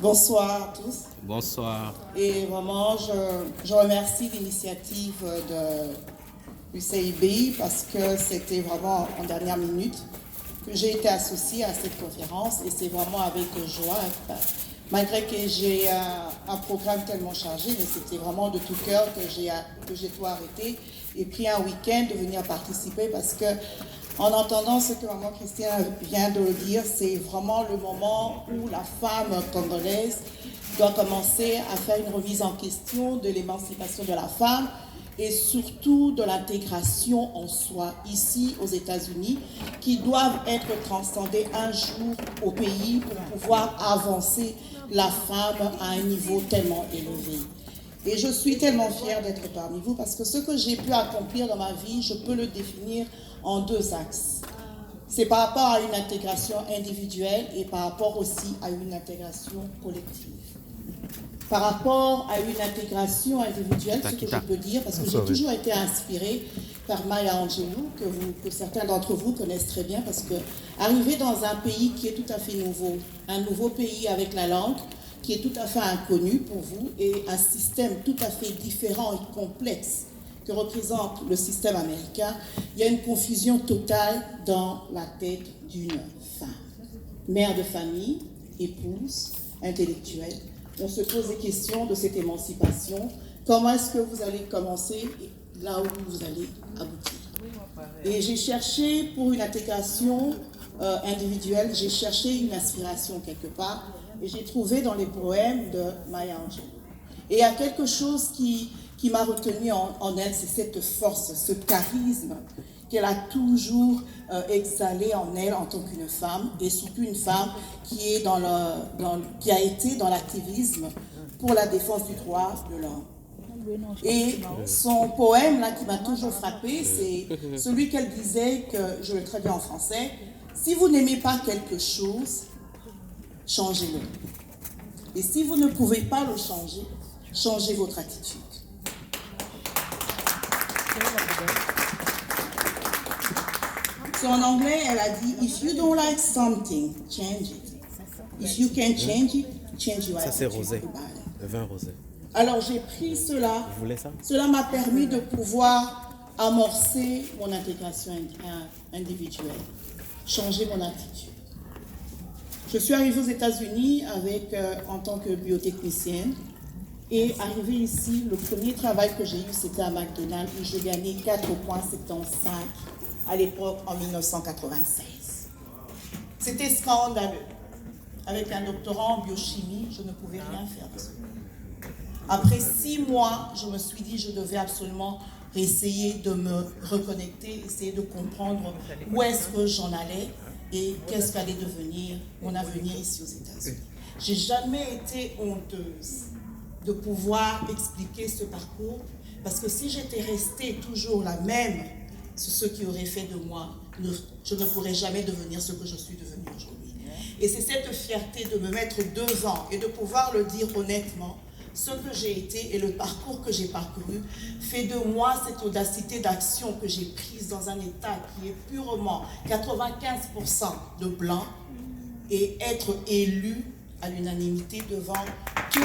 Bonsoir à tous. Bonsoir. Et vraiment, je remercie l'initiative du CIB parce que c'était vraiment en dernière minute que j'ai été associée à cette conférence et c'est vraiment avec joie, malgré que j'ai un programme tellement chargé, mais c'était vraiment de tout cœur que j'ai tout arrêté et pris un week-end de venir participer parce que en entendant ce que maman Christiane vient de dire, c'est vraiment le moment où la femme congolaise doit commencer à faire une remise en question de l'émancipation de la femme et surtout de l'intégration en soi ici aux États-Unis qui doivent être transcendées un jour au pays pour pouvoir avancer la femme à un niveau tellement élevé. Et je suis tellement fière d'être parmi vous parce que ce que j'ai pu accomplir dans ma vie, je peux le définir en deux axes. C'est par rapport à une intégration individuelle et par rapport aussi à une intégration collective. Par rapport à une intégration individuelle, ce que je peux dire, parce que j'ai toujours été inspirée par Maya Angelou, que certains d'entre vous connaissent très bien, parce que arriver dans un pays qui est tout à fait nouveau, un nouveau pays avec la langue, qui est tout à fait inconnu pour vous, et un système tout à fait différent et complexe que représente le système américain, il y a une confusion totale dans la tête d'une femme. Mère de famille, épouse, intellectuelle, on se pose des questions de cette émancipation. Comment est-ce que vous allez commencer là où vous allez aboutir? Et j'ai cherché pour une intégration individuelle, j'ai cherché une inspiration quelque part, et j'ai trouvé dans les poèmes de Maya Angelou. Et il y a quelque chose qui m'a retenu en elle, c'est cette force, ce charisme qu'elle a toujours exhalé en elle en tant qu'une femme, et surtout une femme qui a été dans l'activisme pour la défense du droit de l'homme. Et son poème là qui m'a toujours frappé, c'est celui qu'elle disait, que je le traduis en français: si vous n'aimez pas quelque chose, changez-le. Et si vous ne pouvez pas le changer, changez votre attitude. So en anglais, elle a dit: if you don't like something, change it. If you can change it, change your attitude. Ça c'est rosé, le vin rosé. Alors j'ai pris cela. Vous voulez ça? Cela m'a permis de pouvoir amorcer mon intégration individuelle, changer mon attitude. Je suis arrivée aux États-Unis en tant que biotechnicienne, et arrivée ici, le premier travail que j'ai eu, c'était à McDonald's, où je gagnais 4,75 à l'époque, en 1996. C'était scandaleux. Avec un doctorat en biochimie, je ne pouvais rien faire de ce. Après 6 mois, je me suis dit que je devais absolument essayer de me reconnecter, essayer de comprendre où est-ce que j'en allais et qu'est-ce qu'allait devenir mon avenir ici aux États-Unis. J'ai jamais été honteuse de pouvoir expliquer ce parcours, parce que si j'étais restée toujours la même, c'est ce qui aurait fait de moi, je ne pourrais jamais devenir ce que je suis devenue aujourd'hui. Et c'est cette fierté de me mettre devant et de pouvoir le dire honnêtement. Ce que j'ai été et le parcours que j'ai parcouru fait de moi cette audacité d'action que j'ai prise dans un État qui est purement 95% de blancs, et être élu à l'unanimité devant tout.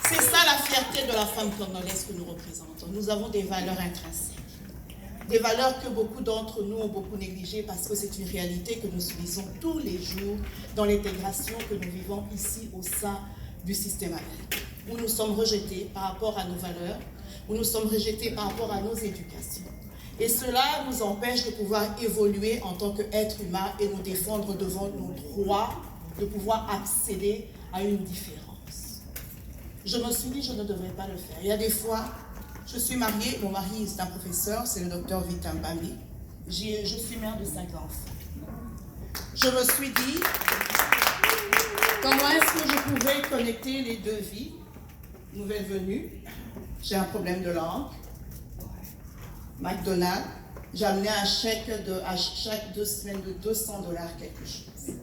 C'est ça la fierté de la femme congolaise que nous représentons. Nous avons des valeurs intrinsèques. Des valeurs que beaucoup d'entre nous ont beaucoup négligées, parce que c'est une réalité que nous subissons tous les jours dans l'intégration que nous vivons ici au sein du système américain, où nous sommes rejetés par rapport à nos valeurs, où nous sommes rejetés par rapport à nos éducations. Et cela nous empêche de pouvoir évoluer en tant qu'être humain et nous défendre devant nos droits, de pouvoir accéder à une différence. Je me suis dit que je ne devrais pas le faire. Il y a des fois, je suis mariée, mon mari est un professeur, c'est le docteur Vitam Bambi. Je suis mère de 5 enfants. Je me suis dit, comment est-ce que je pouvais connecter les deux vies? Nouvelle venue, j'ai un problème de langue. McDonald's, j'ai amené un chèque à chaque 2 semaines de $200 quelque chose.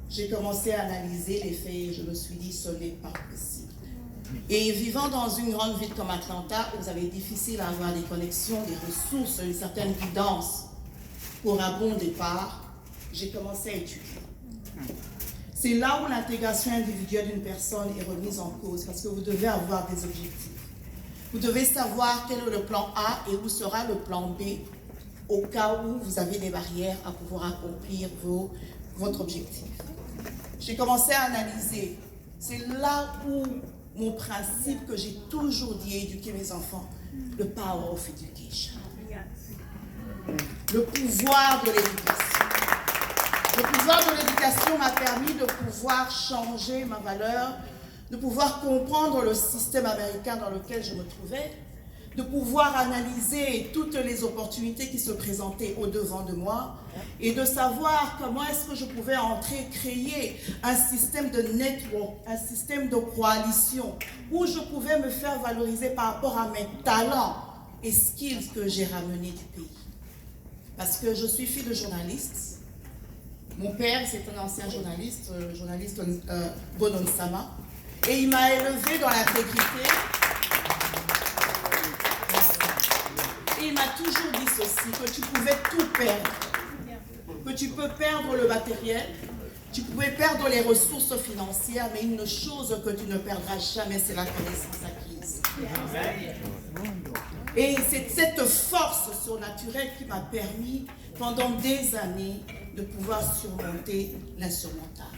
J'ai commencé à analyser les faits et je me suis dit, ce n'est pas possible. Et vivant dans une grande ville comme Atlanta, où vous avez difficile à avoir des connexions, des ressources, une certaine guidance pour un bon départ, j'ai commencé à étudier. C'est là où l'intégration individuelle d'une personne est remise en cause, parce que vous devez avoir des objectifs. Vous devez savoir quel est le plan A et où sera le plan B, au cas où vous avez des barrières à pouvoir accomplir votre objectif. J'ai commencé à analyser. C'est là où mon principe que j'ai toujours dit, éduquer mes enfants, le power of education. Le pouvoir de l'éducation. Le pouvoir de l'éducation m'a permis de pouvoir changer ma valeur, de pouvoir comprendre le système américain dans lequel je me trouvais, de pouvoir analyser toutes les opportunités qui se présentaient au-devant de moi et de savoir comment est-ce que je pouvais entrer, créer un système de network, un système de coalition où je pouvais me faire valoriser par rapport à mes talents et skills que j'ai ramenés du pays. Parce que je suis fille de journaliste. Mon père, c'est un ancien journaliste, Bonon Sama, et il m'a élevée dans l'intégrité. Et il m'a toujours dit ceci, que tu pouvais tout perdre. Que tu peux perdre le matériel, tu pouvais perdre les ressources financières, mais une chose que tu ne perdras jamais, c'est la connaissance acquise. Et c'est cette force surnaturelle qui m'a permis, pendant des années, de pouvoir surmonter l'insurmontable.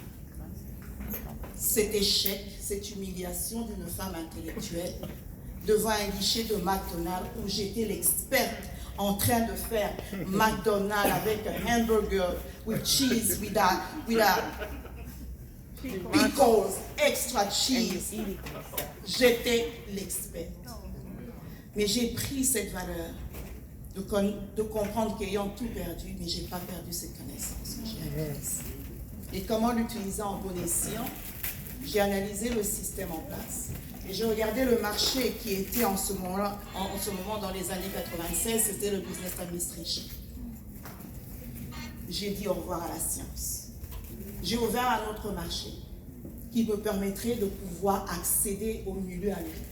Cet échec, cette humiliation d'une femme intellectuelle devant un guichet de McDonald's où j'étais l'experte en train de faire McDonald's avec un hamburger with cheese, with a pickles, extra cheese. J'étais l'experte. Mais j'ai pris cette valeur de comprendre qu'ayant tout perdu, mais je n'ai pas perdu cette connaissance que j'ai acquise. Et comment l'utiliser en bon escient? J'ai analysé le système en place. Et j'ai regardé le marché qui était en ce moment dans les années 96, c'était le business administration. J'ai dit au revoir à la science. J'ai ouvert un autre marché qui me permettrait de pouvoir accéder au milieu américain.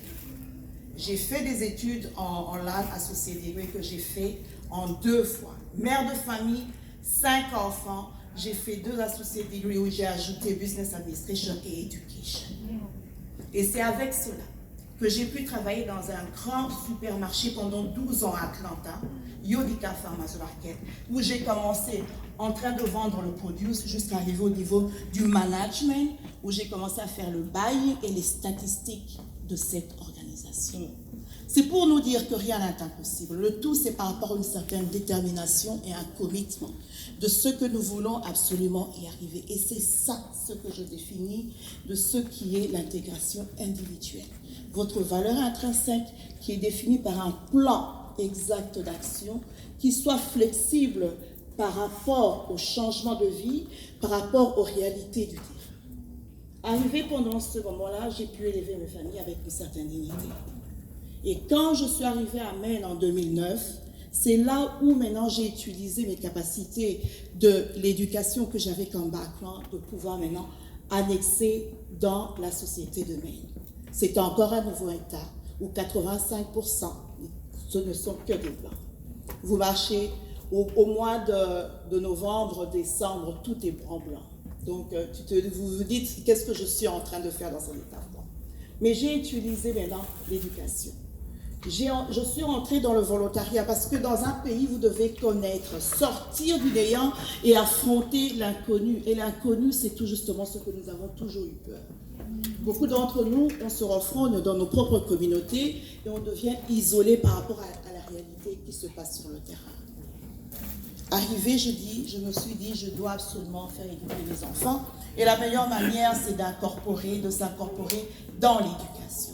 J'ai fait des études en langue associée degree que j'ai fait en 2 fois. Mère de famille, 5 enfants, j'ai fait 2 associés degree où j'ai ajouté business administration et education. Et c'est avec cela que j'ai pu travailler dans un grand supermarché pendant 12 ans à Atlanta, Yodica Farmers Market, où j'ai commencé en train de vendre le produit jusqu'à arriver au niveau du management, où j'ai commencé à faire le buying et les statistiques de cette organisation. C'est pour nous dire que rien n'est impossible. Le tout, c'est par rapport à une certaine détermination et un commitment de ce que nous voulons absolument y arriver. Et c'est ça ce que je définis de ce qui est l'intégration individuelle. Votre valeur intrinsèque qui est définie par un plan exact d'action qui soit flexible par rapport au changement de vie, par rapport aux réalités du terrain. Arrivé pendant ce moment-là, j'ai pu élever mes familles avec une certaine dignité. Et quand je suis arrivée à Maine en 2009, c'est là où maintenant j'ai utilisé mes capacités de l'éducation que j'avais comme background de pouvoir maintenant annexer dans la société de Maine. C'est encore un nouveau État où 85% ce ne sont que des Blancs. Vous marchez au mois de novembre, décembre, tout est en blanc. Donc, vous vous dites, qu'est-ce que je suis en train de faire dans cet état? Mais j'ai utilisé maintenant l'éducation. Je suis rentrée dans le volontariat parce que dans un pays, vous devez connaître, sortir du néant et affronter l'inconnu. Et l'inconnu, c'est tout justement ce que nous avons toujours eu peur. Beaucoup d'entre nous, on se renfrogne dans nos propres communautés et on devient isolé par rapport à la réalité qui se passe sur le terrain. Arrivé, je me suis dit, je dois absolument faire éduquer mes enfants. Et la meilleure manière, c'est de s'incorporer dans l'éducation.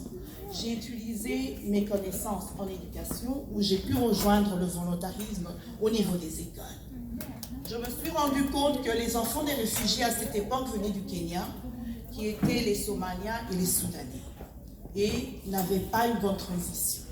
J'ai utilisé mes connaissances en éducation où j'ai pu rejoindre le volontarisme au niveau des écoles. Je me suis rendu compte que les enfants des réfugiés à cette époque venaient du Kenya, qui étaient les Somaliens et les Soudanais, et n'avaient pas une bonne transition.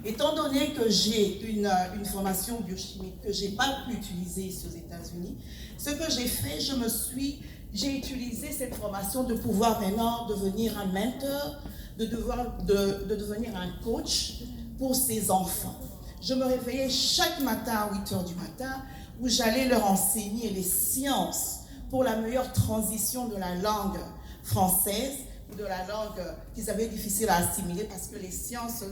Étant donné que j'ai une formation biochimique que je n'ai pas pu utiliser ici aux États-Unis, ce que j'ai fait, je me suis j'ai utilisé cette formation de pouvoir maintenant devenir un mentor, de devenir un coach pour ces enfants. Je me réveillais chaque matin à 8 heures du matin où j'allais leur enseigner les sciences pour la meilleure transition de la langue française ou de la langue qu'ils avaient difficile à assimiler parce que les sciences,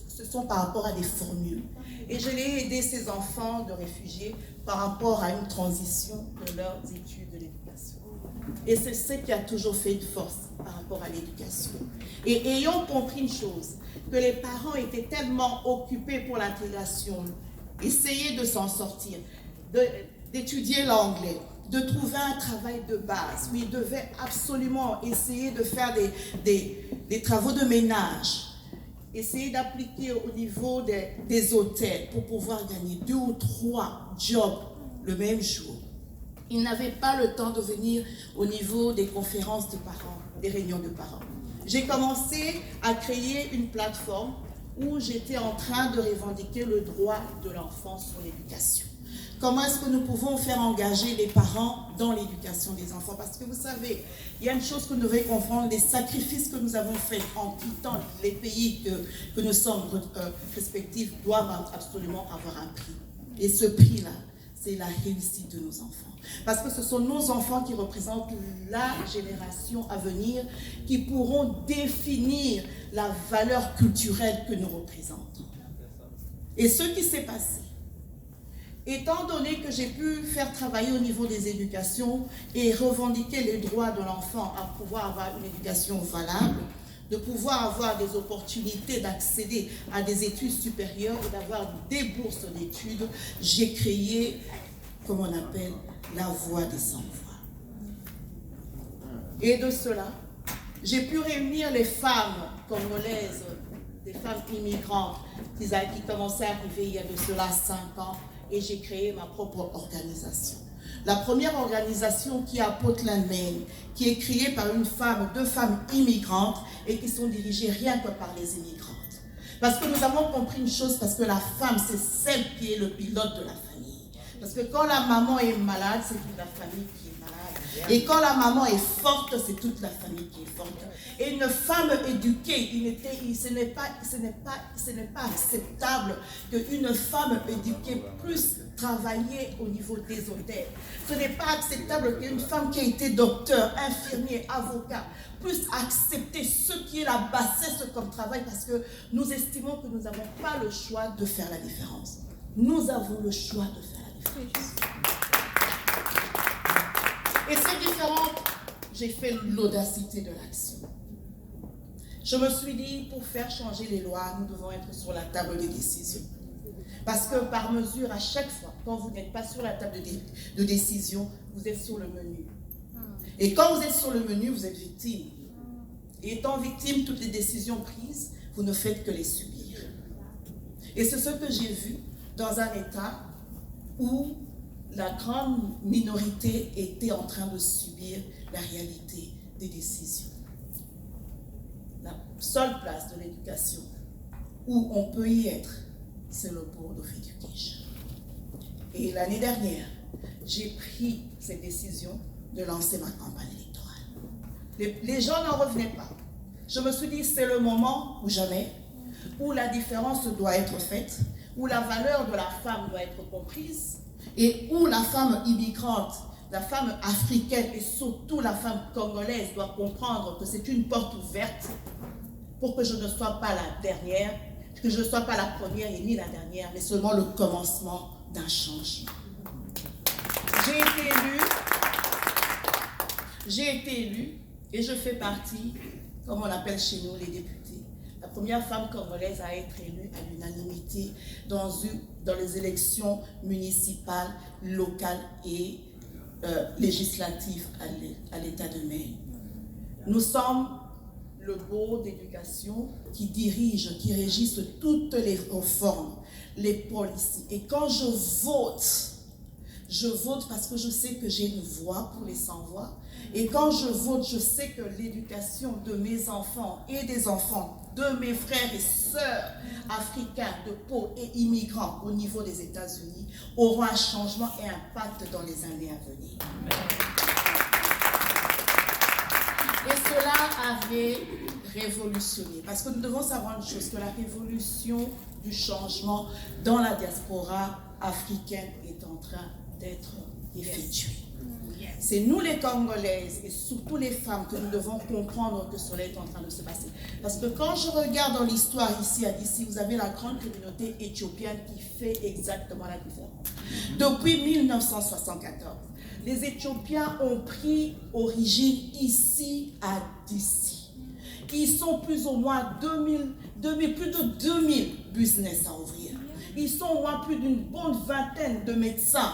ce sont par rapport à des formules. Et je l'ai aidé ces enfants de réfugiés par rapport à une transition de leurs études de l'éducation. Et c'est ce qui a toujours fait une force par rapport à l'éducation. Et ayons compris une chose, que les parents étaient tellement occupés pour l'intégration, essayer de s'en sortir, d'étudier l'anglais, de trouver un travail de base, où ils devaient absolument essayer de faire des travaux de ménage, essayer d'appliquer au niveau des hôtels pour pouvoir gagner 2 ou 3 jobs le même jour. Ils n'avaient pas le temps de venir au niveau des conférences de parents, des réunions de parents. J'ai commencé à créer une plateforme où j'étais en train de revendiquer le droit de l'enfant sur l'éducation. Comment est-ce que nous pouvons faire engager les parents dans l'éducation des enfants? Parce que vous savez, il y a une chose que nous devons comprendre, les sacrifices que nous avons faits en quittant les pays que nous sommes respectifs doivent absolument avoir un prix. Et ce prix-là, c'est la réussite de nos enfants. Parce que ce sont nos enfants qui représentent la génération à venir, qui pourront définir la valeur culturelle que nous représentons. Et ce qui s'est passé, étant donné que j'ai pu faire travailler au niveau des éducations et revendiquer les droits de l'enfant à pouvoir avoir une éducation valable, de pouvoir avoir des opportunités d'accéder à des études supérieures et d'avoir des bourses d'études, j'ai créé, comme on appelle, la voie des sans-voix. Et de cela, j'ai pu réunir les femmes congolaises, des femmes immigrantes qui commençaient à arriver il y a de cela 5 ans, et j'ai créé ma propre organisation. La première organisation qui est à Portland, Maine, qui est créée par 2 femmes immigrantes et qui sont dirigées rien que par les immigrantes. Parce que nous avons compris une chose, parce que la femme, c'est celle qui est le pilote de la famille. Parce que quand la maman est malade, c'est toute la famille qui est malade. Et quand la maman est forte, c'est toute la famille qui est forte. Et une femme éduquée, ce n'est pas acceptable qu'une femme éduquée puisse travailler au niveau des hôtels. Ce n'est pas acceptable qu'une femme qui a été docteur, infirmier, avocat, puisse accepter ce qui est la bassesse comme travail, parce que nous estimons que nous n'avons pas le choix de faire la différence. Nous avons le choix de faire la différence. Et c'est différent. J'ai fait l'audacité de l'action. Je me suis dit, pour faire changer les lois, nous devons être sur la table des décisions. Parce que par mesure, à chaque fois, quand vous n'êtes pas sur la table de décision, vous êtes sur le menu. Et quand vous êtes sur le menu, vous êtes victime. Et étant victime, toutes les décisions prises, vous ne faites que les subir. Et c'est ce que j'ai vu dans un État où la grande minorité était en train de subir la réalité des décisions. La seule place de l'éducation où on peut y être, c'est le Board of Education. Et l'année dernière, j'ai pris cette décision de lancer ma campagne électorale. Les gens n'en revenaient pas. Je me suis dit, c'est le moment ou jamais, où la différence doit être faite, où la valeur de la femme doit être comprise, et où la femme immigrante, la femme africaine et surtout la femme congolaise doit comprendre que c'est une porte ouverte pour que je ne sois pas la dernière, que je ne sois pas la première et ni la dernière, mais seulement le commencement d'un changement. J'ai été élue et je fais partie, comme on appelle chez nous les députés, la première femme congolaise à être élue à l'unanimité dans les élections municipales, locales et législatives à l'État de Maine. Nous sommes le board d'éducation qui régisse toutes les réformes, les policies. Et quand je vote parce que je sais que j'ai une voix pour les sans-voix. Et quand je vote, je sais que l'éducation de mes enfants et des enfants de mes frères et sœurs africains de peau et immigrants au niveau des États-Unis auront un changement et un impact dans les années à venir. Et cela avait révolutionné. Parce que nous devons savoir une chose, que la révolution du changement dans la diaspora africaine est en train d'être effectuée. C'est nous les Congolaises et surtout les femmes que nous devons comprendre que cela est en train de se passer. Parce que quand je regarde dans l'histoire ici à D'ici, vous avez la grande communauté éthiopienne qui fait exactement la différence. Depuis 1974, les Éthiopiens ont pris origine ici à D'ici. Ils sont plus ou moins plus de 2000 business à ouvrir. Ils sont au moins plus d'une bonne vingtaine de médecins.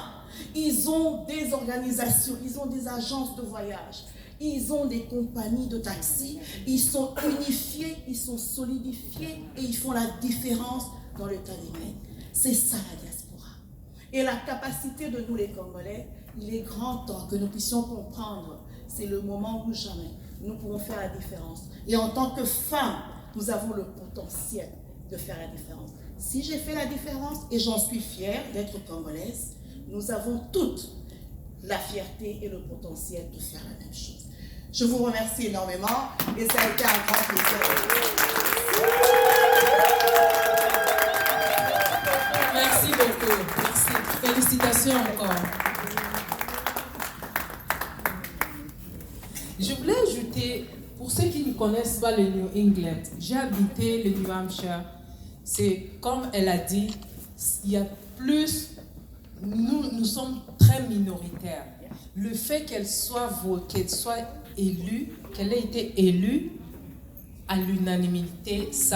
Ils ont des organisations, ils ont des agences de voyage, ils ont des compagnies de taxi, ils sont unifiés, ils sont solidifiés et ils font la différence dans le Talimène. C'est ça la diaspora. Et la capacité de nous les Congolais, il est grand temps que nous puissions comprendre, c'est le moment où jamais nous pouvons faire la différence. Et en tant que femmes, nous avons le potentiel de faire la différence. Si j'ai fait la différence, et j'en suis fière d'être congolaise, nous avons toutes la fierté et le potentiel de faire la même chose. Je vous remercie énormément et ça a été un grand plaisir. Merci beaucoup. Merci. Félicitations encore. Je voulais ajouter, pour ceux qui ne connaissent pas le New England, j'ai habité le New Hampshire. C'est comme elle a dit, il y a plus... Nous sommes très minoritaires. Le fait qu'elle soit élue, qu'elle ait été élue à l'unanimité, ça